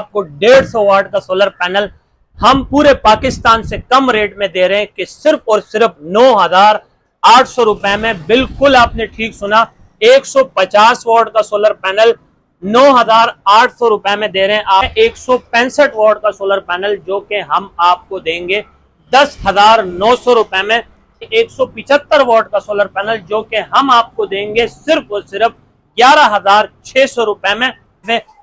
आपको 150 वाट का solar panel हम पूरे पाकिस्तान से कम रेट में दे रहे हैं कि सिर्फ और सिर्फ 9,800 रुपए में। बिल्कुल आपने ठीक सुना, 150 वाट का सोलर पैनल 9,800 रुपए में दे रहे हैं आप। 165 वाट का सोलर पैनल जो कि हम आपको देंगे 10,900 रुपए में। 175 वाट का सोलर पैनल जो कि हम आपको देंगे सिर्फ और सिर्फ 11,600 रुपए में।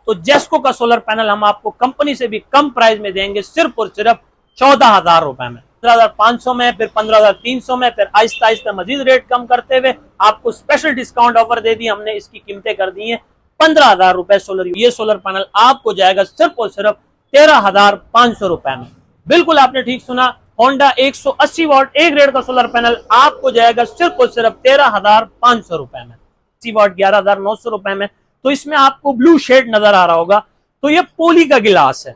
तो जेस्को का सोलर पैनल हम आपको कंपनी से भी कम प्राइस में देंगे सिर्फ और सिर्फ 14,000 रुपए में। 15,500 में, फिर 15,300 में, फिर आहिस्ता आहिस्ता मजीद रेट कम करते हुए आपको स्पेशल डिस्काउंट ऑफर दे दी हमने। इसकी कीमतें कर दी हैं 15,000 रुपए सोलर। ये सोलर पैनल आपको जाएगा सिर्फ और सिर्फ 13,500 रुपए में। बिल्कुल आपने ठीक सुना, होंडा 180 वाट ए ग्रेड का सोलर पैनल आपको जाएगा सिर्फ और सिर्फ 13,500 रुपए में। 80 वाट 11,900 रुपए में। तो इसमें आपको ब्लू शेड नजर आ रहा होगा, तो ये पोली का गिलास है।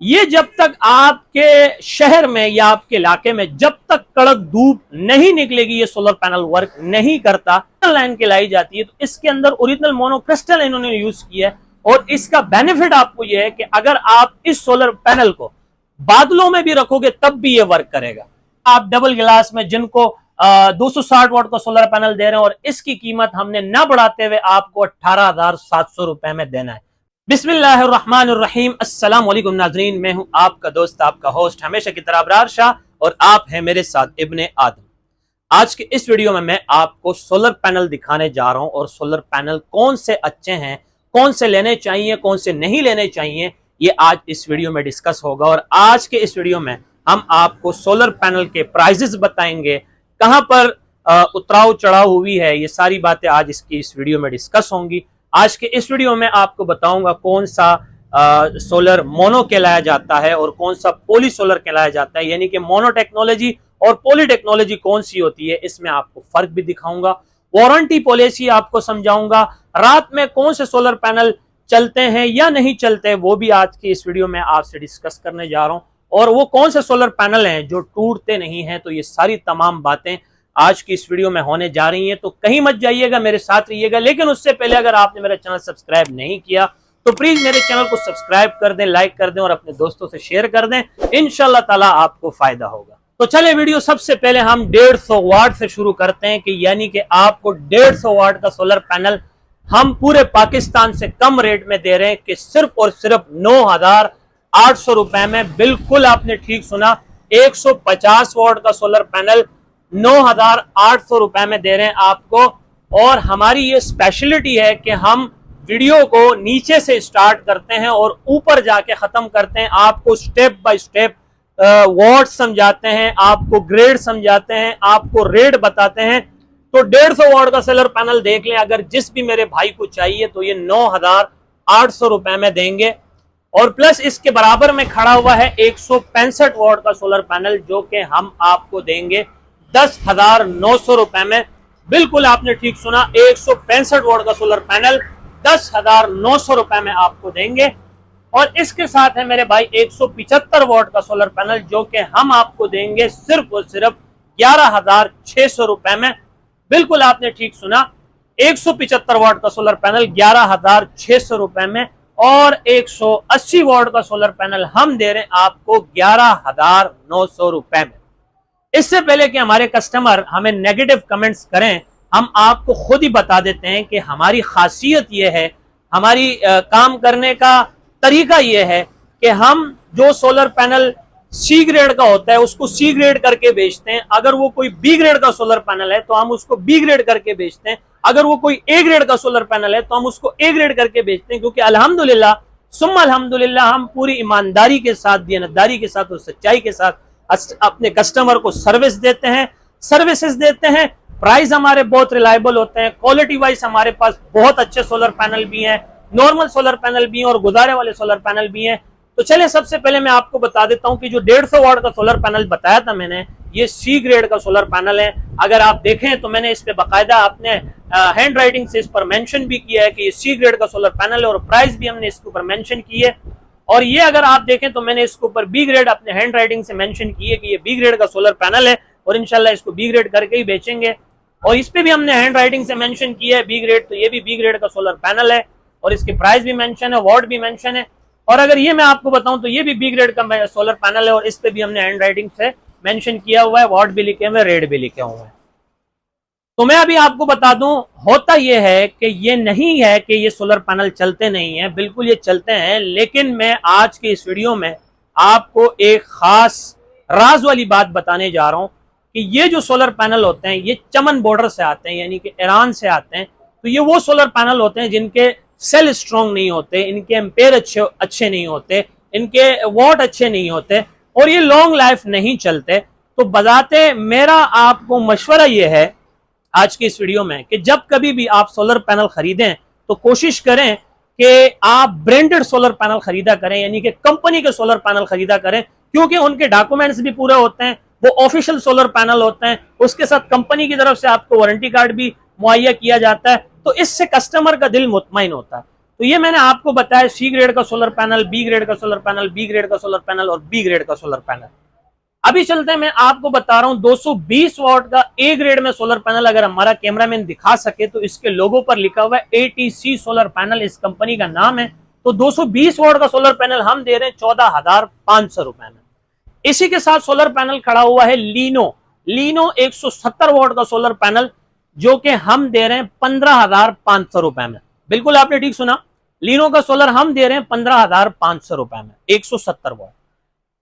ये जब तक आपके शहर में या आपके इलाके में जब तक कड़क धूप नहीं निकलेगी ये सोलर पैनल वर्क नहीं करता। लाइन के लाई जाती है, तो इसके अंदर ओरिजिनल मोनोक्रिस्टल इन्होंने यूज किया है। और इसका बेनिफिट आपको यह है कि अगर आप इस सोलर पैनल को बादलों में भी रखोगे तब भी ये वर्क करेगा। आप डबल गिलास में जिनको 260 वाट का सोलर पैनल दे रहे हैं और इसकी कीमत हमने न बढ़ाते हुए आपको 18,700 रुपए में देना है। बिस्मिल्लाहिर्रहमानिर्रहीम। अस्सलाम वालेकुम नाज़रीन, मैं हूं आपका दोस्त, आपका होस्ट हमेशा की तरह अबरार शाह, और आप हैं मेरे साथ इब्ने आदम। आज के इस वीडियो में मैं आपको सोलर पैनल दिखाने जा रहा हूं और सोलर पैनल कौन से अच्छे हैं, कौन से लेने चाहिए, कौन से नहीं लेने चाहिए, ये आज इस वीडियो में डिस्कस होगा। और आज के इस वीडियो में हम आपको सोलर पैनल के प्राइजेस बताएंगे, कहां पर उतराव चढ़ाव हुई है, ये सारी बातें आज इसकी इस वीडियो में डिस्कस होंगी। आज के इस वीडियो में आपको बताऊंगा कौन सा सोलर मोनो कहलाया जाता है और कौन सा पोली सोलर कहलाया जाता है, यानी कि मोनो टेक्नोलॉजी और पोली टेक्नोलॉजी कौन सी होती है, इसमें आपको फर्क भी दिखाऊंगा। वारंटी पॉलिसी आपको समझाऊंगा। रात में कौन से सोलर पैनल चलते हैं या नहीं चलते, वो भी आज की इस वीडियो में आपसे डिस्कस करने जा रहा हूं। और वो कौन से सोलर पैनल हैं जो टूटते नहीं हैं, तो ये सारी तमाम बातें आज की इस वीडियो में होने जा रही हैं। तो कहीं मत जाइएगा, मेरे साथ रहिएगा। लेकिन उससे पहले अगर आपने मेरा चैनल सब्सक्राइब नहीं किया तो प्लीज मेरे चैनल को सब्सक्राइब कर दें, लाइक कर दें और अपने दोस्तों से शेयर कर दें। इंशाल्लाह ताला आपको फायदा होगा। तो चले वीडियो सबसे पहले हम 150 वाट से शुरू करते हैं कि यानी कि आपको 150 वाट का सोलर पैनल हम पूरे पाकिस्तान से कम रेट में दे रहे हैं कि सिर्फ और सिर्फ 9,800 रुपए में। बिल्कुल आपने ठीक सुना, 150 वाट का सोलर पैनल 9,800 रुपए में दे रहे हैं आपको। और हमारी ये स्पेशलिटी है कि हम वीडियो को नीचे से स्टार्ट करते हैं और ऊपर जाके खत्म करते हैं। आपको स्टेप बाय स्टेप वाट समझाते हैं, आपको ग्रेड समझाते हैं, आपको रेट बताते हैं। तो 150 वाट का सोलर पैनल देख लें, अगर जिस भी मेरे भाई को चाहिए तो ये 9,800 रुपए में देंगे। और प्लस इसके बराबर में खड़ा हुआ है 165 वाट का सोलर पैनल जो कि हम आपको देंगे 10,900 रुपए में। बिल्कुल आपने ठीक सुना, 165 वाट का सोलर पैनल 10,900 रुपए में आपको देंगे। और इसके साथ है मेरे भाई 175 वाट का सोलर पैनल जो कि हम आपको देंगे सिर्फ और सिर्फ 11,600 रुपए में। बिल्कुल आपने ठीक सुना, 175 वाट का सोलर पैनल 11,600 रुपए में। और 180 वाट का सोलर पैनल हम दे रहे हैं आपको 11,900 रुपए में। इससे पहले कि हमारे कस्टमर हमें नेगेटिव कमेंट्स करें, हम आपको खुद ही बता देते हैं कि हमारी खासियत यह है, हमारी काम करने का तरीका यह है कि हम जो सोलर पैनल सी ग्रेड का होता है उसको सी ग्रेड करके बेचते हैं। अगर वो कोई बी ग्रेड का सोलर पैनल है तो हम उसको बी ग्रेड करके बेचते हैं। अगर वो कोई ए ग्रेड का सोलर पैनल है तो हम उसको ए ग्रेड करके बेचते हैं। क्योंकि अल्हम्दुलिल्लाह सुम्मा अल्हम्दुलिल्लाह हम पूरी ईमानदारी के साथ, दियानतदारी के साथ और सच्चाई के साथ अपने कस्टमर को सर्विसेज देते हैं। प्राइस हमारे बहुत रिलायबल होते हैं। क्वालिटी वाइज हमारे पास बहुत अच्छे सोलर पैनल भी हैं, नॉर्मल सोलर पैनल भी हैं और गुजारे वाले सोलर पैनल भी हैं। तो चलिए सबसे पहले मैं आपको बता देता हूं कि जो 150 वाट का सोलर पैनल बताया था मैंने, ये सी ग्रेड का सोलर पैनल है। अगर आप देखें तो मैंने इस पे बाकायदा अपने हैंड राइटिंग से इस पर मेंशन भी किया है कि ये सी ग्रेड का सोलर पैनल है और प्राइस भी हमने इसके ऊपर मेंशन की है। और ये अगर आप देखें तो मैंने इसके ऊपर बी ग्रेड अपने हैंड राइटिंग से मेंशन की है कि ये बी ग्रेड का सोलर पैनल है और इंशाल्लाह इसको बी ग्रेड करके ही बेचेंगे। और इस पे भी हमने हैंड राइटिंग से मेंशन किया है बी ग्रेड, तो ये भी बी ग्रेड का सोलर पैनल है और इसके प्राइस भी मेंशन है, वाट भी मेंशन है। और अगर ये मैं आपको बताऊं तो ये भी बी ग्रेड का सोलर पैनल है और इस पे भी हमने हैंड राइटिंग से मेंशन किया हुआ है, वॉट भी लिखे हुए, रेट भी लिखे हुए हैं। तो मैं अभी आपको बता दूं, होता यह है कि ये नहीं है कि ये सोलर पैनल चलते नहीं है, बिल्कुल ये चलते हैं, लेकिन मैं आज के इस वीडियो में आपको एक खास राज वाली बात बताने जा रहा हूं कि ये जो सोलर पैनल होते हैं ये चमन बॉर्डर से आते हैं, यानी कि ईरान से आते हैं। तो ये वो सोलर पैनल होते हैं जिनके सेल स्ट्रॉन्ग नहीं होते, इनके एम्पेयर अच्छे नहीं होते, इनके वॉट अच्छे नहीं होते और ये लॉन्ग लाइफ नहीं चलते। तो बजाते मेरा आपको मशवरा ये है आज की इस वीडियो में कि जब कभी भी आप सोलर पैनल खरीदें तो कोशिश करें कि आप ब्रांडेड सोलर पैनल खरीदा करें, यानी कि कंपनी के सोलर पैनल खरीदा करें, क्योंकि उनके डॉक्यूमेंट्स भी पूरे होते हैं, वो ऑफिशियल सोलर पैनल होते हैं, उसके साथ कंपनी की तरफ से आपको वारंटी कार्ड भी मुहैया किया जाता है। तो इससे कस्टमर का दिल मुतमईन होता है। तो ये मैंने आपको बताया सी ग्रेड का सोलर पैनल, बी ग्रेड का सोलर पैनल, बी ग्रेड का सोलर पैनल और बी ग्रेड का सोलर पैनल। अभी चलते हैं, मैं आपको बता रहा हूं 220 वॉट का ए ग्रेड में सोलर पैनल, अगर हमारा कैमरामैन दिखा सके तो इसके लोगो पर लिखा हुआ है एटीसी सोलर पैनल, इस कंपनी का नाम है। तो 220 वॉट का सोलर पैनल हम दे रहे हैं 14,500 रुपए में। इसी के साथ सोलर पैनल खड़ा हुआ है लीनो 170 वॉट का सोलर पैनल, जो कि हम दे रहे हैं 15,500 रुपए में। बिल्कुल आपने ठीक सुना, लीनो का सोलर हम दे रहे हैं 15,500 रुपए में, 170 वॉट।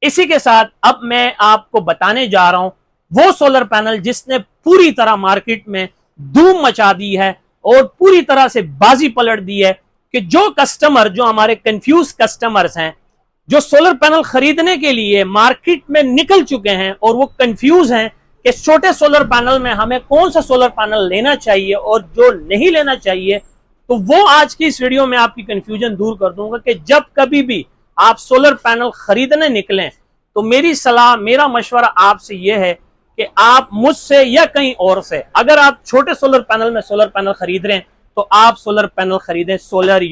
इसी के साथ अब मैं आपको बताने जा रहा हूं वो सोलर पैनल जिसने पूरी तरह मार्केट में धूम मचा दी है और पूरी तरह से बाजी पलट दी है कि जो कस्टमर, जो हमारे कंफ्यूज कस्टमर्स हैं, जो सोलर पैनल खरीदने के लिए मार्केट में निकल चुके हैं और वो कंफ्यूज हैं कि छोटे सोलर पैनल में हमें कौन सा सोलर पैनल लेना चाहिए और जो नहीं लेना चाहिए, तो वो आज की इस वीडियो में आपकी कंफ्यूजन दूर कर दूंगा कि जब कभी भी आप सोलर पैनल खरीदने निकलें तो मेरी सलाह, मेरा मशवरा आपसे यह है कि आप मुझसे या कहीं और से, अगर आप छोटे सोलर पैनल में सोलर पैनल खरीद रहे हैं तो आप सोलर पैनल खरीदें सोलर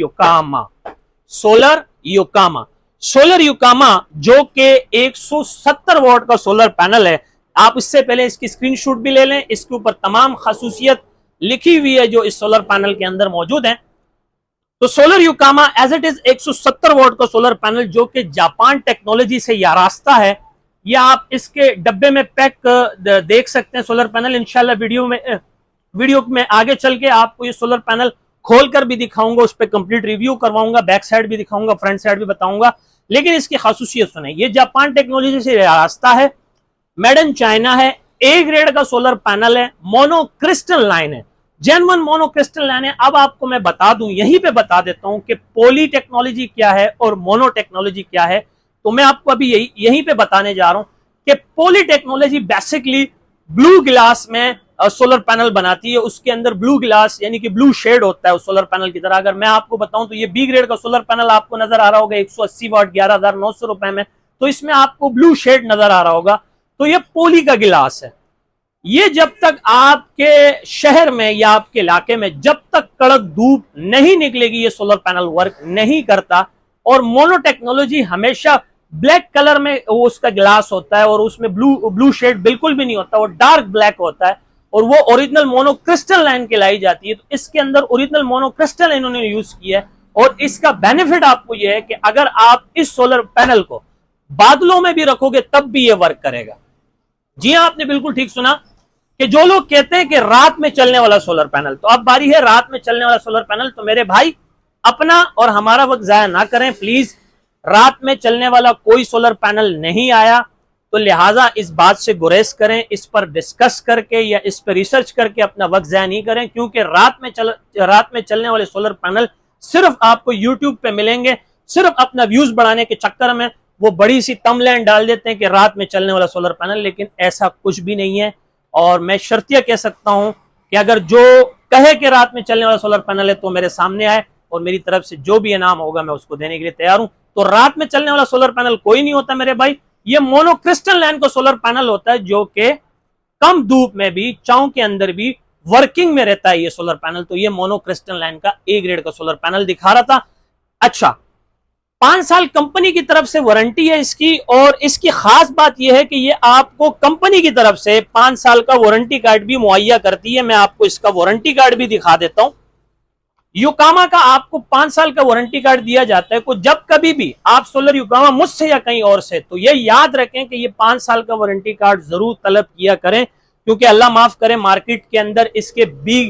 युकामा, जो कि 170 वॉट का सोलर पैनल है। आप इससे पहले इसकी स्क्रीनशॉट भी ले लें, इसके ऊपर तमाम खासूसियत लिखी हुई है जो इस सोलर पैनल के अंदर मौजूद है। तो सोलर युकामा एज इट इज 170 वॉट का सोलर पैनल, जो कि जापान टेक्नोलॉजी से यारास्ता है। या आप इसके डब्बे में पैक देख सकते हैं सोलर पैनल। इंशाल्लाह वीडियो में आगे चल के आपको ये सोलर पैनल खोलकर भी दिखाऊंगा, उस पर कंप्लीट रिव्यू करवाऊंगा, बैक साइड भी दिखाऊंगा, फ्रंट साइड भी बताऊंगा। लेकिन इसकी खासूसियत सुने, ये जापान टेक्नोलॉजी से यारास्ता है, मेड इन चाइना है, ए ग्रेड का सोलर पैनल है, मोनो क्रिस्टल लाइन है, जेन्युइन मोनो क्रिस्टल लाइन है। अब आपको मैं बता दूं, यहीं पे बता देता हूं कि पॉली टेक्नोलॉजी क्या है और मोनो टेक्नोलॉजी क्या है। तो मैं आपको अभी यहीं पे बताने जा रहा हूं कि poly technology basically blue glass में सोलर पैनल बनाती है। उसके अंदर ब्लू ग्लास यानी कि ब्लू शेड होता है उस सोलर पैनल की तरह। अगर मैं आपको बताऊं तो ये बी ग्रेड का सोलर पैनल आपको नजर आ रहा होगा 180 वाट 11,900 रुपए में, तो इसमें आपको ब्लू शेड नजर आ रहा होगा। तो ये पॉली का गिलास है। ये जब तक आपके शहर में या आपके इलाके में जब तक कड़क धूप नहीं निकलेगी ये सोलर पैनल वर्क नहीं करता। और मोनो टेक्नोलॉजी हमेशा ब्लैक कलर में वो उसका ग्लास होता है और उसमें ब्लू शेड बिल्कुल भी नहीं होता, वो डार्क ब्लैक होता है और वो ओरिजिनल मोनो क्रिस्टल लाइन कहलाई जाती है। तो इसके अंदर ओरिजिनल मोनो क्रिस्टल इन्होंने यूज किया है और इसका बेनिफिट आपको यह है कि अगर आप इस सोलर पैनल को बादलों में भी रखोगे तब भी ये वर्क करेगा। जी हाँ, आपने बिल्कुल ठीक सुना कि जो लोग कहते हैं कि रात में चलने वाला सोलर पैनल, तो अब बारी है रात में चलने वाला सोलर पैनल। तो मेरे भाई अपना और हमारा वक्त जाया ना करें प्लीज। रात में चलने वाला कोई सोलर पैनल नहीं आया, तो लिहाजा इस बात से गुरेज करें, इस पर डिस्कस करके या इस पर रिसर्च करके अपना वक्त जाया नहीं करें, क्योंकि रात में चलने वाले सोलर पैनल सिर्फ आपको यूट्यूब पे मिलेंगे। सिर्फ अपना व्यूज बढ़ाने के चक्कर में वो बड़ी सी तमलाइन डाल देते हैं कि रात में चलने वाला सोलर पैनल, लेकिन ऐसा कुछ भी नहीं है। और मैं शर्तिया कह सकता हूं कि अगर जो कहे कि रात में चलने वाला सोलर पैनल है तो मेरे सामने आए और मेरी तरफ से जो भी इनाम होगा मैं उसको देने के लिए तैयार हूं। तो रात में चलने वाला सोलर पैनल कोई नहीं होता मेरे भाई, ये मोनो क्रिस्टल लाइन का सोलर पैनल होता है जो कि कम धूप में भी, चाँव के अंदर भी वर्किंग में रहता है ये सोलर पैनल। तो ये मोनो क्रिस्टल लाइन का ए ग्रेड का सोलर पैनल दिखा रहा था। अच्छा, 5 साल कंपनी की तरफ से वारंटी है इसकी, और इसकी खास बात यह है कि ये आपको कंपनी की तरफ से 5 साल का वारंटी कार्ड भी मुहैया करती है। मैं आपको इसका वारंटी कार्ड भी दिखा देता हूं। युकामा का आपको 5 साल का वारंटी कार्ड दिया जाता है। को जब कभी भी आप सोलर युकामा मुझसे या कहीं और से, तो ये याद रखें कि ये 5 साल का वारंटी कार्ड जरूर तलब किया करें, क्योंकि अल्लाह माफ करे मार्केट के अंदर इसके बी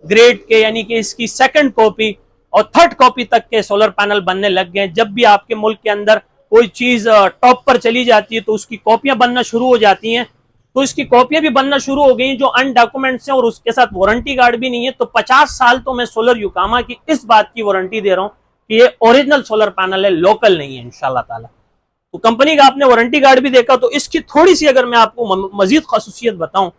ग्रेड के यानी कि इसकी सेकंड कॉपी और थर्ड कॉपी तक के सोलर पैनल बनने लग गए। जब भी आपके मुल्क के अंदर कोई चीज टॉप पर चली जाती है तो उसकी कॉपियां बनना शुरू हो जाती हैं। तो इसकी कॉपियां भी बनना शुरू हो गई जो अनडॉक्यूमेंट्स हैं और उसके साथ वारंटी कार्ड भी नहीं है। तो 50 साल तो मैं सोलर युकामा की इस बात की वारंटी दे रहा हूं कि ये ओरिजिनल सोलर पैनल है, लोकल नहीं है इंशाल्लाह ताला। तो कंपनी का आपने वारंटी कार्ड भी देखा, तो इसकी थोड़ी सी अगर मैं आपको मजीद खासूसियत बताऊं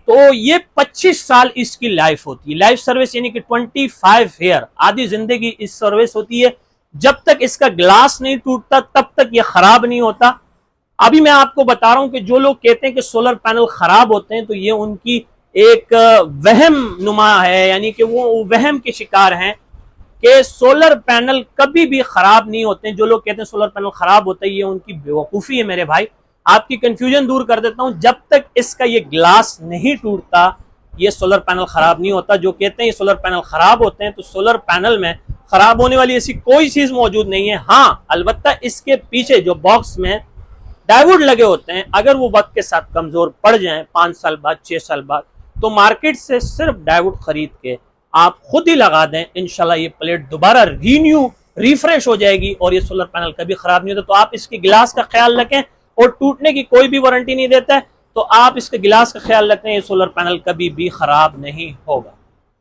तो ये 25 साल इसकी लाइफ होती है, लाइफ सर्विस यानी कि 25 ईयर, आधी जिंदगी इस सर्विस होती है। जब तक इसका ग्लास नहीं टूटता तब तक ये खराब नहीं होता। अभी मैं आपको बता रहा हूं कि जो लोग कहते हैं कि सोलर पैनल खराब होते हैं तो ये उनकी एक वहम नुमा है, यानी कि वो वहम के शिकार हैं कि सोलर पैनल कभी भी खराब नहीं होते हैं। जो लोग कहते हैं सोलर पैनल खराब होता है, ये उनकी बेवकूफ़ी है मेरे भाई। आपकी कंफ्यूजन दूर कर देता हूं, जब तक इसका ये ग्लास नहीं टूटता ये सोलर पैनल खराब नहीं होता। जो कहते हैं ये सोलर पैनल खराब होते हैं, तो सोलर पैनल में खराब होने वाली ऐसी कोई चीज मौजूद नहीं है। हाँ, अलबत्ता इसके पीछे जो बॉक्स में डायोड लगे होते हैं, अगर वो वक्त के साथ कमजोर पड़ जाएं 5 साल बाद 6 साल बाद, तो मार्केट से सिर्फ डायोड खरीद के आप खुद ही लगा दें, इंशाल्लाह ये प्लेट दोबारा रिफ्रेश हो जाएगी और ये सोलर पैनल कभी खराब नहीं होता। तो आप इसके गिलास का ख्याल रखें, और टूटने की कोई भी वारंटी नहीं देता है, तो आप इसके गिलास का ख्याल रखें, ये सोलर पैनल कभी भी खराब नहीं होगा।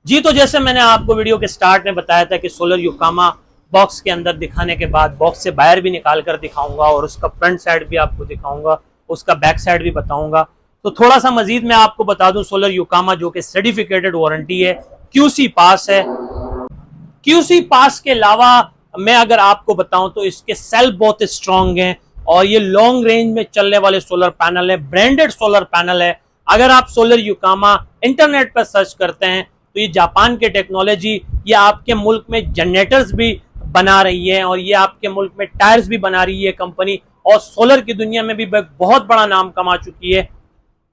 जी, तो जैसे मैंने आपको वीडियो के स्टार्ट में बताया था कि सोलर युकामा बॉक्स के अंदर दिखाने के बाद बॉक्स से बाहर भी निकाल कर दिखाऊंगा और उसका फ्रंट साइड भी आपको दिखाऊंगा, उसका बैक साइड भी बताऊंगा। तो थोड़ा सा मजीद मैं आपको बता दूं, सोलर युकामा जो कि सर्टिफिकेटेड वारंटी है, QC पास है। QC पास के अलावा मैं अगर आपको बताऊं तो इसके सेल बहुत स्ट्रॉन्ग हैं और ये लॉन्ग रेंज में चलने वाले सोलर पैनल है, ब्रांडेड सोलर पैनल है। अगर आप सोलर युकामा इंटरनेट पर सर्च करते हैं तो ये जापान के टेक्नोलॉजी, ये आपके मुल्क में जनरेटर्स भी बना रही है और ये आपके मुल्क में टायर्स भी बना रही है कंपनी, और सोलर की दुनिया में भी बहुत बड़ा नाम कमा चुकी है।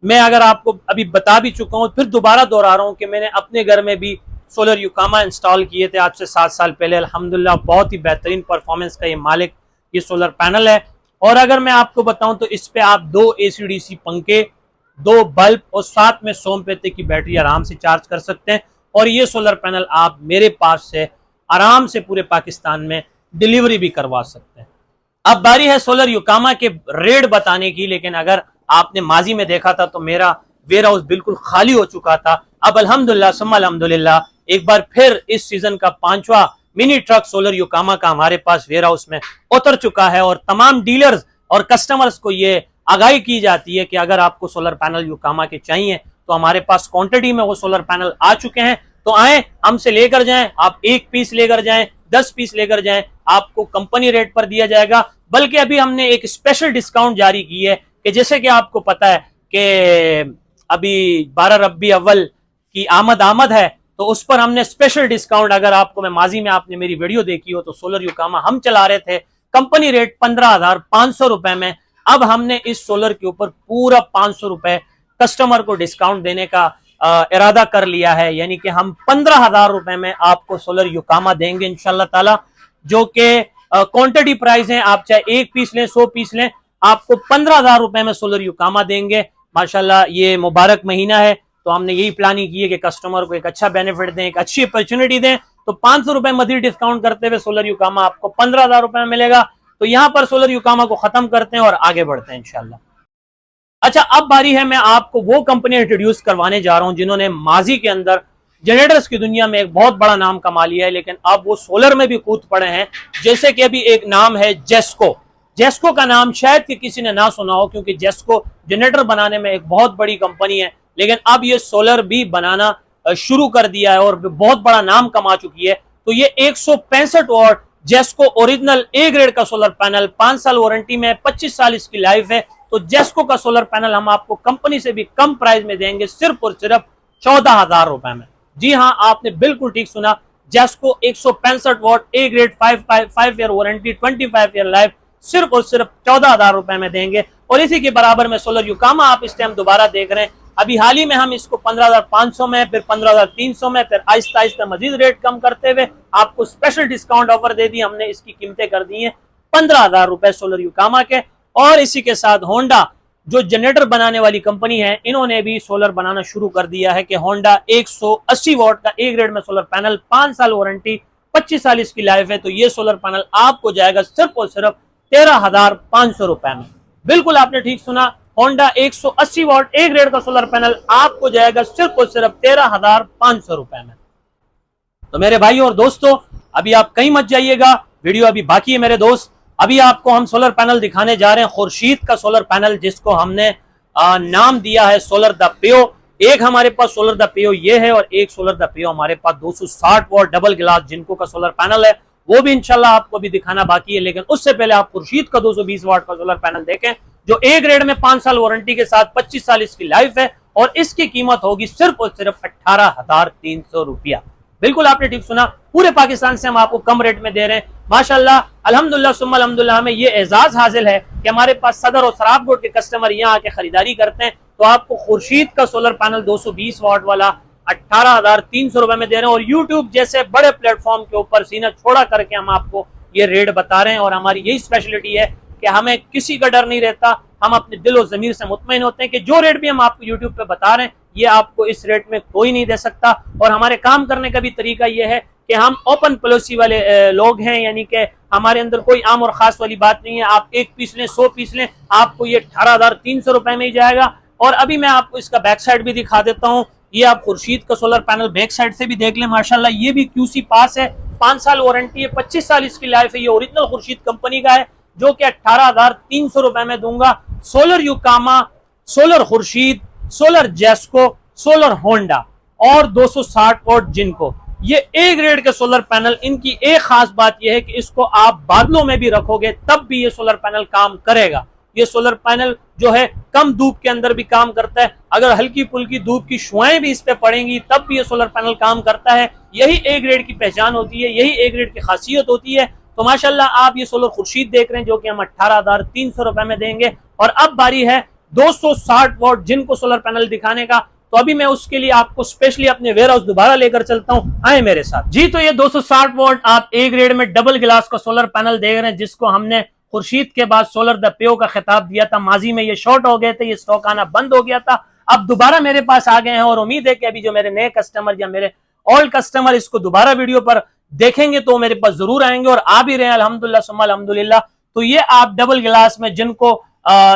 मैं अगर आपको अभी बता भी चुका हूं, फिर दोबारा दोहरा रहा हूं कि मैंने अपने घर में भी सोलर युकामा इंस्टॉल किए थे आज से 7 साल पहले। अल्हम्दुलिल्लाह बहुत ही बेहतरीन परफॉर्मेंस का ये मालिक ये सोलर पैनल है। और अगर मैं आपको बताऊं तो इस पे आप 2 AC/DC पंखे, 2 बल्ब और साथ में सोमपेते की बैटरी आराम से चार्ज कर सकते हैं। और ये सोलर पैनल आप मेरे पास से आराम से पूरे पाकिस्तान में डिलीवरी भी करवा सकते हैं। अब बारी है सोलर युकामा के रेट बताने की, लेकिन अगर आपने माजी में देखा था तो मेरा वेयर हाउस बिल्कुल खाली हो चुका था। अब अल्हम्दुलिल्लाह सुम्मा अल्हम्दुलिल्लाह एक बार फिर इस सीजन का 5वां मिनी ट्रक सोलर युकामा का हमारे पास वेयर हाउस में उतर चुका है और तमाम डीलर्स और कस्टमर्स को ये आगाही की जाती है कि अगर आपको सोलर पैनल युकामा के चाहिए तो हमारे पास क्वांटिटी में वो सोलर पैनल आ चुके हैं। तो आए, हमसे लेकर जाएं, आप 1 पीस लेकर जाएं, 10 पीस लेकर जाएं, आपको कंपनी रेट पर दिया जाएगा। बल्कि अभी हमने एक स्पेशल डिस्काउंट जारी की है कि जैसे कि आपको पता है कि अभी 12 रबी अव्वल की आमद है, तो उस पर हमने स्पेशल डिस्काउंट, अगर आपको मैं माजी में आपने मेरी वीडियो देखी हो तो सोलर युकामा हम चला रहे थे कंपनी रेट 15,500 रुपए में। अब हमने इस सोलर के ऊपर पूरा 500 रुपए कस्टमर को डिस्काउंट देने का इरादा कर लिया है, यानी कि हम 15,000 रुपए में आपको सोलर युकामा देंगे इंशाल्लाह ताला, जो कि क्वांटिटी प्राइस है। आप चाहे 1 पीस लें, 100 पीस लें, आपको 15,000 रुपए में सोलर युकामा देंगे। माशाल्लाह ये मुबारक महीना है, तो हमने यही प्लानिंग की है कि कस्टमर को एक अच्छा बेनिफिट दें, एक अच्छी अपॉर्चुनिटी दें। तो 500 रुपए मजीद डिस्काउंट करते हुए सोलर युकामा आपको 15,000 रुपए में मिलेगा। तो यहां पर सोलर युकामा को खत्म करते हैं और आगे बढ़ते हैं इंशाल्लाह। अच्छा, अब बारी है, मैं आपको वो कंपनी इंट्रोड्यूस करवाने जा रहा हूं जिन्होंने माजी के अंदर जनरेटर्स की दुनिया में एक बहुत बड़ा नाम कमा लिया है, लेकिन अब वो सोलर में भी कूद पड़े हैं। जैसे कि अभी एक नाम है जेस्को। जेस्को का नाम शायद कि किसी ने ना सुना हो, क्योंकि जेस्को जनरेटर बनाने में एक बहुत बड़ी कंपनी है, लेकिन अब ये सोलर भी बनाना शुरू कर दिया है और बहुत बड़ा नाम कमा चुकी है। तो ये 165 वाट जेस्को ओरिजिनल A ग्रेड का सोलर पैनल, 5 साल वारंटी में, 25 साल इसकी लाइफ है। तो जेस्को का सोलर पैनल हम आपको कंपनी से भी कम प्राइस में देंगे, सिर्फ और सिर्फ 14,000 रुपए में। जी हाँ, आपने बिल्कुल ठीक सुना, जेस्को 165 वाट A grade 5 year warranty, 25 year life, सिर्फ और सिर्फ 14,000 रुपए में देंगे। और इसी के बराबर में सोलर युकामा आप इस टाइम दोबारा देख रहे हैं, अभी हाल ही में हम इसको 15,500 में, फिर 15,300 में, फिर आहिस्ता आहिस्ता मजीद रेट कम करते हुए आपको स्पेशल डिस्काउंट ऑफर दे दी हमने। इसकी कीमतें कर दी हैं 15,000 रुपए सोलर युकामा के। और इसी के साथ होंडा जो जनरेटर बनाने वाली कंपनी है, इन्होंने भी सोलर बनाना शुरू कर दिया है कि होंडा 180 वॉट का ए ग्रेड में सोलर पैनल, 5 साल वारंटी, 25 साल इसकी लाइफ है। तो ये सोलर पैनल आपको जाएगा सिर्फ और सिर्फ 13,500 रुपए में। बिल्कुल आपने ठीक सुना, होंडा 180 वॉट ए ग्रेड का सोलर पैनल आपको जाएगा सिर्फ और सिर्फ 13,500 रुपए में। तो मेरे भाई और दोस्तों, अभी आप कहीं मत जाइएगा, वीडियो अभी बाकी है मेरे दोस्त। अभी आपको हम सोलर पैनल दिखाने जा रहे हैं, खुर्शीद का सोलर पैनल, जिसको हमने नाम दिया है सोलर द पियो। एक हमारे पास सोलर द पियो ये है, और एक सोलर द पियो हमारे पास 260 वॉट डबल ग्लास जिनको का सोलर पैनल है, वो भी इंशाल्लाह आपको भी दिखाना बाकी है। लेकिन उससे पहले आप खुर्शीद का 220 वॉट का सोलर पैनल देखें, जो ए ग्रेड में 5 साल वारंटी के साथ 25 साल इसकी लाइफ है, और इसकी कीमत होगी सिर्फ और सिर्फ 18,300 रुपया। बिल्कुल आपने ठीक सुना, पूरे पाकिस्तान से हम आपको कम रेट में दे रहे हैं। माशाल्लाह, अल्हम्दुलिल्लाह सुम्मा अल्हम्दुलिल्लाह, हमें ये एजाज हासिल है कि हमारे पास सदर और सराफकोट के कस्टमर यहाँ आके खरीदारी करते हैं। तो आपको खुर्शीद का सोलर पैनल 220 वॉट वाला 18,300 रुपए में दे रहे हैं, और यूट्यूब जैसे बड़े प्लेटफॉर्म के ऊपर सीना छोड़ा करके हम आपको ये रेट बता रहे हैं। और हमारी यही स्पेशलिटी है कि हमें किसी का डर नहीं रहता, हम अपने दिल और ज़मीर से मुतमईन होते हैं कि जो रेट भी हम आपको यूट्यूब पे बता रहे हैं, ये आपको इस रेट में कोई नहीं दे सकता। और हमारे काम करने का भी तरीका ये है कि हम ओपन पॉलिसी वाले लोग हैं, यानी कि हमारे अंदर कोई आम और खास वाली बात नहीं है। आप 1 पीस लें, 100 पीस लें, आपको ये 18,300 रुपए में ही जाएगा। और अभी मैं आपको इसका बैक साइड भी दिखा देता हूँ। ये आप खुर्शीद का सोलर पैनल बैक साइड से भी देख लें, माशाल्लाह ये भी QC पास है, 5 साल वारंटी है, 25 साल इसकी लाइफ है। ये ओरिजिनल खुर्शीद कंपनी का है, जो कि 18,300 रुपए में दूंगा। सोलर युकामा, सोलर खुर्शीद, सोलर जेस्को, सोलर होंडा और 260 वॉट जिनको, ये ए ग्रेड के सोलर पैनल। इनकी एक खास बात यह है कि इसको आप बादलों में भी रखोगे तब भी ये सोलर पैनल काम करेगा। ये सोलर पैनल जो है कम धूप के अंदर भी काम करता है, अगर हल्की फुल्की धूप की शुआएं भी इस पे पड़ेंगी तब भी ये सोलर पैनल काम करता है। यही ए ग्रेड की पहचान होती है, यही ए ग्रेड की खासियत होती है। तो माशाल्लाह आप ये सोलर खुर्शीद देख रहे हैं, जो कि हम 18,300 रुपए में देंगे। और अब बारी है 260 वॉट जिनको सोलर पैनल दिखाने का। तो अभी मैं उसके लिए आपको स्पेशली अपने वेयर हाउस दोबारा लेकर चलता हूं, आए मेरे साथ जी। तो ये 260 वॉट आप ए ग्रेड में डबल ग्लास का सोलर पैनल देख रहे हैं, जिसको हमने खुर्शीद के बाद सोलर द पियो का खिताब दिया था। माजी में ये शॉर्ट हो गए थे, ये स्टॉक आना बंद हो गया था, अब दोबारा मेरे पास आ गए हैं। और उम्मीद है कि अभी जो मेरे नए कस्टमर या मेरे ओल्ड कस्टमर इसको दोबारा वीडियो पर देखेंगे तो मेरे पास जरूर आएंगे, और आ भी रहे हैं अल्हम्दुलिल्लाह सुम्मा अल्हम्दुलिल्लाह। तो ये आप डबल ग्लास में जिनको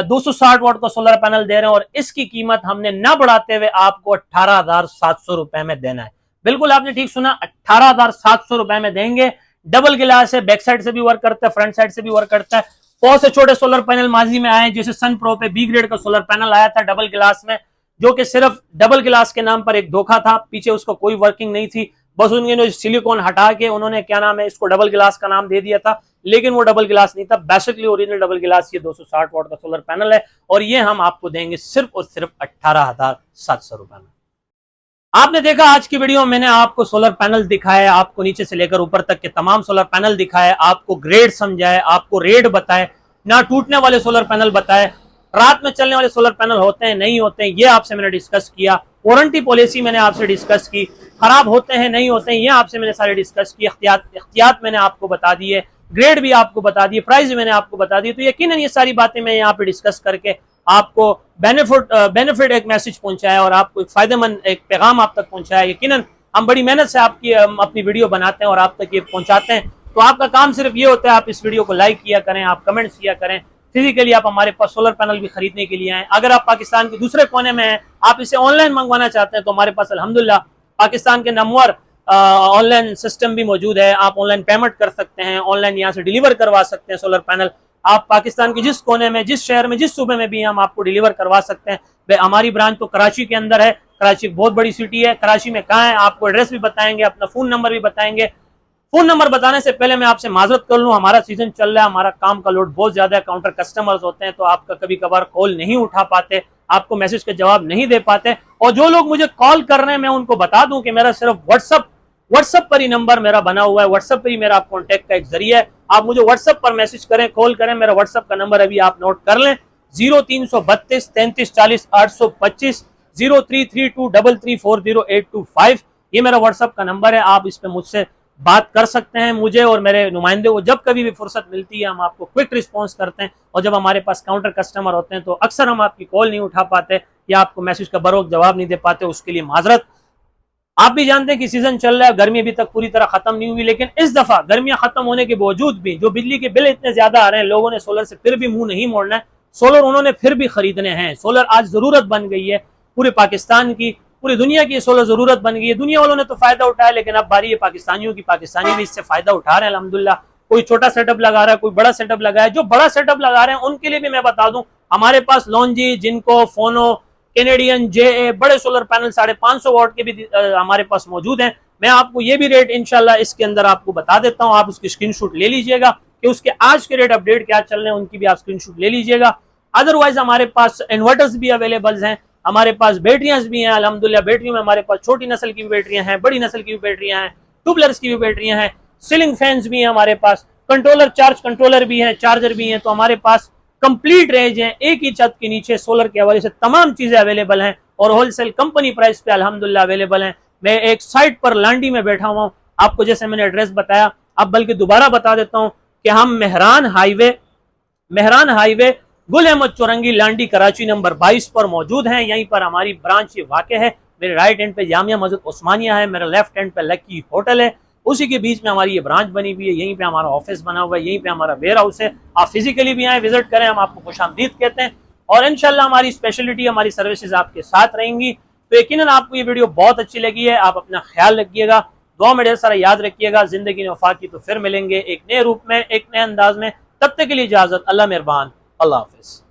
260 वॉट का सोलर पैनल दे रहे हैं, और इसकी कीमत हमने ना बढ़ाते हुए आपको 18,700 रुपए में देना है। बिल्कुल आपने ठीक सुना, 18,700 रुपए में देंगे। डबल गिलास है, बैक साइड से भी वर्क करता है, फ्रंट साइड से भी वर्क करता है। बहुत से छोटे सोलर पैनल माजी में आए, जैसे सन प्रो पे बी ग्रेड का सोलर पैनल आया था डबल गिलास में, जो कि सिर्फ डबल गिलास के नाम पर एक धोखा था, पीछे उसको कोई वर्किंग नहीं थी। बस उन्होंने सिलिकॉन हटा के उन्होंने क्या नाम है इसको डबल गिलास का नाम दे दिया था, लेकिन वो डबल गिलास नहीं था। बेसिकली ओरिजिनल डबल गिलास ये 260 वॉट का सोलर पैनल है, और ये हम आपको देंगे सिर्फ और सिर्फ 18,700 रुपए में। आपने देखा आज की वीडियो में मैंने आपको सोलर पैनल दिखाए, आपको नीचे से लेकर ऊपर तक के तमाम सोलर पैनल दिखाए, आपको ग्रेड समझाए, आपको रेट बताए, ना टूटने वाले सोलर पैनल बताए, रात में चलने वाले सोलर पैनल होते हैं नहीं होते हैं ये आपसे मैंने डिस्कस किया, वारंटी पॉलिसी मैंने आपसे डिस्कस की, खराब होते हैं नहीं होते हैं ये आपसे मैंने सारे डिस्कस की, एहतियात मैंने आपको बता दी है, ग्रेड भी आपको बता दिए, प्राइस भी मैंने आपको बता दी। तो यकीनन ये सारी बातें मैं यहाँ पे डिस्कस करके आपको बेनिफिट एक मैसेज पहुंचाया और आपको एक फायदेमंद एक पैगाम आप तक पहुंचाया। यकीनन हम बड़ी मेहनत से आपकी अपनी वीडियो बनाते हैं और आप तक ये पहुंचाते हैं। तो आपका काम सिर्फ ये होता है, आप इस वीडियो को लाइक किया करें, आप कमेंट्स किया करें, फिजिकली आप हमारे पास सोलर पैनल भी खरीदने के लिए आए। अगर आप पाकिस्तान के दूसरे कोने में हैं, आप इसे ऑनलाइन मंगवाना चाहते हैं, तो हमारे पास अल्हम्दुलिल्लाह पाकिस्तान के नंबर ऑनलाइन सिस्टम भी मौजूद है। आप ऑनलाइन पेमेंट कर सकते हैं, ऑनलाइन यहाँ से डिलीवर करवा सकते हैं सोलर पैनल। आप पाकिस्तान के जिस कोने में, जिस शहर में, जिस सूबे में भी हम आपको डिलीवर करवा सकते हैं। हमारी ब्रांच तो कराची के अंदर है, कराची एक बहुत बड़ी सिटी है। कराची में कहाँ है आपको एड्रेस भी बताएंगे, अपना फोन नंबर भी बताएंगे। फोन नंबर बताने से पहले मैं आपसे माजरत कर लूँ, हमारा सीजन चल रहा है, हमारा काम का लोड बहुत ज्यादा है, काउंटर कस्टमर्स होते हैं, तो आपका कभी कभार कॉल नहीं उठा पाते, आपको मैसेज का जवाब नहीं दे पाते। और जो लोग मुझे कॉल कर रहे हैं, मैं उनको बता दूं कि मेरा सिर्फ व्हाट्सएप पर ही नंबर मेरा बना हुआ है, व्हाट्सएप पर ही मेरा कॉन्टैक्ट का एक जरिया है। आप मुझे व्हाट्सएप पर मैसेज करें, कॉल करें, मेरा व्हाट्सएप का नंबर अभी आप नोट कर लें, 0332 33 40 825, 0332334085। ये मेरा व्हाट्सअप का नंबर है, आप इस पे मुझसे बात कर सकते हैं। मुझे और मेरे नुमाइंदे को जब कभी भी फुर्सत मिलती है हम आपको क्विक रिस्पांस करते हैं, और जब हमारे पास काउंटर कस्टमर होते हैं तो अक्सर हम आपकी कॉल नहीं उठा पाते या आपको मैसेज का बरोक जवाब नहीं दे पाते, उसके लिए माजरत। आप भी जानते हैं कि सीजन चल रहा है, गर्मी अभी तक पूरी तरह खत्म नहीं हुई, लेकिन इस दफा गर्मियां खत्म होने के बावजूद भी जो बिजली के बिल इतने ज्यादा आ रहे हैं, लोगों ने सोलर से फिर भी मुंह नहीं मोड़ना है। सोलर उन्होंने फिर भी खरीदने हैं। सोलर आज जरूरत बन गई है पूरे पाकिस्तान की, पूरी दुनिया की सोलर जरूरत बन गई है। दुनिया वालों ने तो फायदा उठाया, लेकिन अब बारी है पाकिस्तानियों की। पाकिस्तानी भी इससे फायदा उठा रहे हैं अल्हम्दुलिल्लाह। कोई छोटा सेटअप लगा रहा है, कोई बड़ा सेटअप लगा है। जो बड़ा सेटअप लगा रहे हैं उनके लिए भी मैं बता दूं, हमारे पास लॉन्जी, जिनको, फोनो, कैनेडियन, जे बड़े सोलर पैनल 550 वाट के भी हमारे पास मौजूद हैं। मैं आपको ये भी रेट इंशाल्लाह इसके अंदर आपको बता देता हूं, आप उसकी स्क्रीनशॉट ले लीजिएगा कि उसके आज के रेट अपडेट क्या चल रहे हैं, उनकी भी आप स्क्रीनशॉट ले लीजिएगा। अदरवाइज हमारे पास इन्वर्टर्स भी अवेलेबल हैं, हमारे पास बैटरियां भी हैं अल्हम्दुलिल्लाह। बैटरी में हमारे पास छोटी नस्ल की भी बैटरियां हैं, बड़ी नस्ल की भी बैटरियां हैं, ट्यूबलर्स की भी बैटरियां हैं, सीलिंग फैंस भी हैं हमारे पास, कंट्रोलर, चार्ज कंट्रोलर भी हैं, चार्जर भी हैं। तो हमारे पास कंप्लीट रेंज है, एक ही छत के नीचे सोलर के हवाले से तमाम चीजें अवेलेबल हैं और होलसेल कंपनी प्राइस पे अल्हम्दुलिल्लाह अवेलेबल हैं। मैं एक साइट पर लांडी में बैठा हुआ हूं, आपको जैसे मैंने एड्रेस बताया, अब बल्कि दोबारा बता देता हूं कि हम मेहरान हाईवे गुल अहमद चौरंगी लांडी कराची नंबर 22 पर मौजूद हैं। यहीं पर हमारी ब्रांच ये वाक़ है। मेरे राइट हैंड पे जामिया मस्जिद उस्मानिया है, मेरा लेफ्ट हैंड पे लकी होटल है, उसी के बीच में हमारी ये ब्रांच बनी हुई है। यहीं पे हमारा ऑफिस बना हुआ है, यहीं पे हमारा वेयर हाउस है। आप फिजिकली भी आए, विजिट करें, हम आपको खुशामदीद कहते हैं। और इंशाल्लाह हमारी स्पेशलिटी, हमारी सर्विसेज आपके साथ रहेंगी। तो यकीनन आपको ये वीडियो बहुत अच्छी लगी है। आप अपना ख्याल रखिएगा, दुआ में ढेर सारा याद रखिएगा। जिंदगी ने वफा की तो फिर मिलेंगे एक नए रूप में, एक नए अंदाज में। तब तक के लिए इजाजत, अल्लाह मेहरबान, अल्लाह हाफिज।